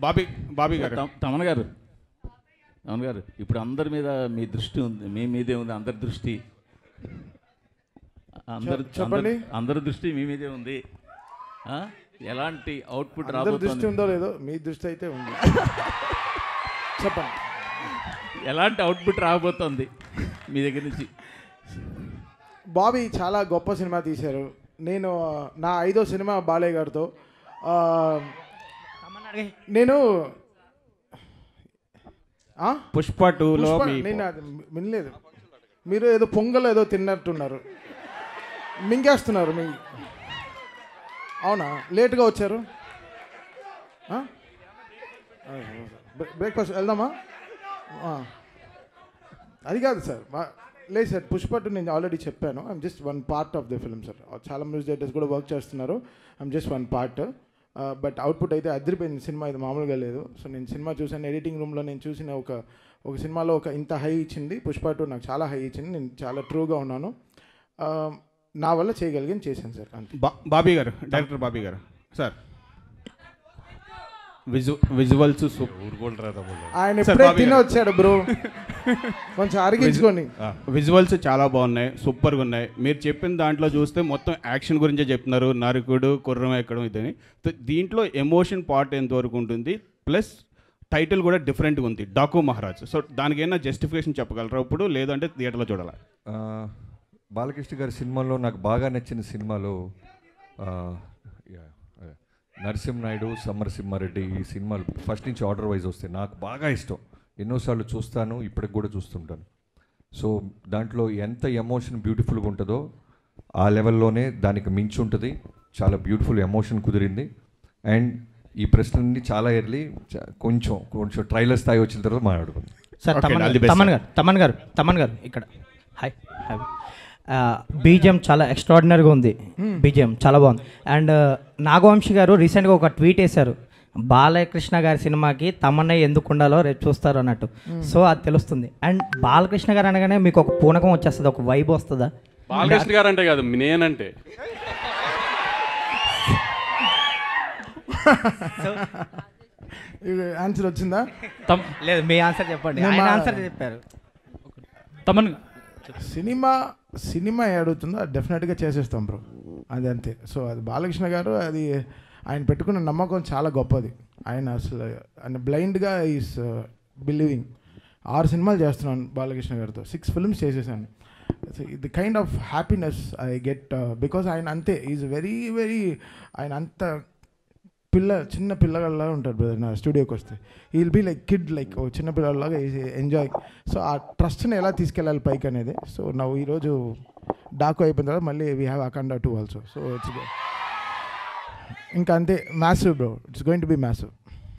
బాబీ బాబీ గారు తమన్ గారు ఇప్పుడు అందరి మీద మీ దృష్టి ఉంది, మీ మీదే ఉంది అందరి దృష్టి, అందరి దృష్టి మీ మీదే ఉంది. ఎలాంటి అవుట్పుట్ దృష్టి ఉందో లేదో మీ దృష్టి అయితే ఉంది. చెప్పండి, ఎలాంటి అవుట్పుట్ రాబోతోంది మీ దగ్గర నుంచి? బాబీ చాలా గొప్ప సినిమా తీశారు. నేను నా 5వ సినిమా బాలయ్య గారితో. నేను పుష్ప 2లో నేను వినలేదు. మీరు ఏదో పొంగల్ ఏదో తిన్నట్టున్నారు, మింగేస్తున్నారు. అవునా, లేట్గా వచ్చారు. బ్రేక్ఫాస్ట్ వెళ్దామా? అది కాదు సార్, లేదు సార్. పుష్ప 2 నేను ఆల్రెడీ చెప్పాను. I'm just one part of the film sir. చాలా మ్యూజిక్ డైరెక్టర్స్ కూడా వర్క్ చేస్తున్నారు. I'm just one part. But output అయితే అదిరిపోయింది. సినిమా ఇది మామూలుగా లేదు. సో నేను సినిమా చూసాను, ఎడిటింగ్ రూమ్లో నేను చూసిన ఒక సినిమాలో ఇంత హై ఇచ్చింది పుష్ప 2 నాకు చాలా హై ఇచ్చింది. నేను చాలా ట్రూగా ఉన్నాను. నా వల్ల చేయగలిగాను, చేశాను సార్. అంతే. బాబీ గారు, డైరెక్టర్ బాబీ గారు సార్, విజువల్స్ ఆయన ఎప్పుడే తిని వచ్చాడు బ్రో, కొంచెం అరిగించుకోండి. విజువల్స్ చాలా బాగున్నాయి, సూపర్గా ఉన్నాయి. మీరు చెప్పిన దాంట్లో చూస్తే మొత్తం యాక్షన్ గురించే చెప్తున్నారు, నరకుడు కుర్రం ఎక్కడం ఇదని. దీంట్లో ఎమోషన్ పార్ట్ ఎంతవరకు ఉంటుంది, ప్లస్ టైటిల్ కూడా డిఫరెంట్గా ఉంది, డాకు మహారాజ్. సో దానికి ఏమైనా జస్టిఫికేషన్ చెప్పగలరా ఇప్పుడు, లేదంటే థియేటర్లో చూడాలా? బాలకృష్ణ గారి సినిమాలో నాకు బాగా నచ్చిన సినిమాలో నరసింహనాయుడు, సమరసింహారెడ్డి, ఈ సినిమాలు ఫస్ట్ నుంచి ఆర్డర్ వైజ్ వస్తాయి. నాకు బాగా ఇష్టం, ఎన్నోసార్లు చూస్తాను, ఇప్పటికి కూడా చూస్తుంటాను. సో దాంట్లో ఎంత ఎమోషన్ బ్యూటిఫుల్గా ఉంటుందో ఆ లెవెల్లోనే దానికి మించి ఉంటుంది. చాలా బ్యూటిఫుల్ ఎమోషన్ కుదిరింది. అండ్ ఈ ప్రశ్నని చాలా ఎర్లీ కొంచెం ట్రైలర్ స్థాయి వచ్చిన తర్వాత మాట్లాడుకుందాం. సార్ తమన్ గారు ఇక్కడ హాయ్. బీజిఎం చాలా ఎక్స్ట్రాడినరీగా ఉంది, బీజిఎం చాలా బాగుంది. అండ్ నాగవంశి గారు రీసెంట్గా ఒక ట్వీట్ వేశారు, బాలకృష్ణ గారి సినిమాకి తమన్నయ్య ఎందుకు ఉండాలో రేపు చూస్తారు అన్నట్టు. సో అది తెలుస్తుంది. అండ్ బాలకృష్ణ గారు అనగానే మీకు ఒక పూనకం వచ్చేస్తుంది, ఒక వైబ్ వస్తుందా? బాలకృష్ణ గారు అంటే కాదు, నేనంటే ఆన్సర్ వచ్చిందా? లేదు, మీ ఆన్సర్ చెప్పండి. ఆయన ఆన్సర్ చెప్పారు. తమన్ సినిమా అడుగుతుందో అది డెఫినెట్గా చేసేస్తాం బ్రో, అది అంతే. సో అది బాలకృష్ణ గారు, అది ఆయన పెట్టుకున్న నమ్మకం చాలా గొప్పది. ఆయన బ్లైండ్గా ఈస్ బిలీవింగ్. 6 సినిమాలు చేస్తున్నాను బాలకృష్ణ గారితో, 6 ఫిల్మ్స్ చేసేసాను. The kind of happiness I get because ఆయన అంతే, ఈజ్ వెరీ ఆయన అంత చిన్న పిల్లగాళ్ళలా ఉంటారు బ్రదర్. నా స్టూడియోకి వస్తే ఈ will be like kid, like ఓ చిన్న పిల్లలాగా ఎంజాయ్. సో ఆ ట్రస్ట్ని ఎలా తీసుకెళ్ళాలి పైకి అనేది. సో నా ఈరోజు డాకు అయిపోయిన తర్వాత మళ్ళీ we have Akhanda 2 also. So it's ఇంకా అంతే, massive bro, it's going to be massive.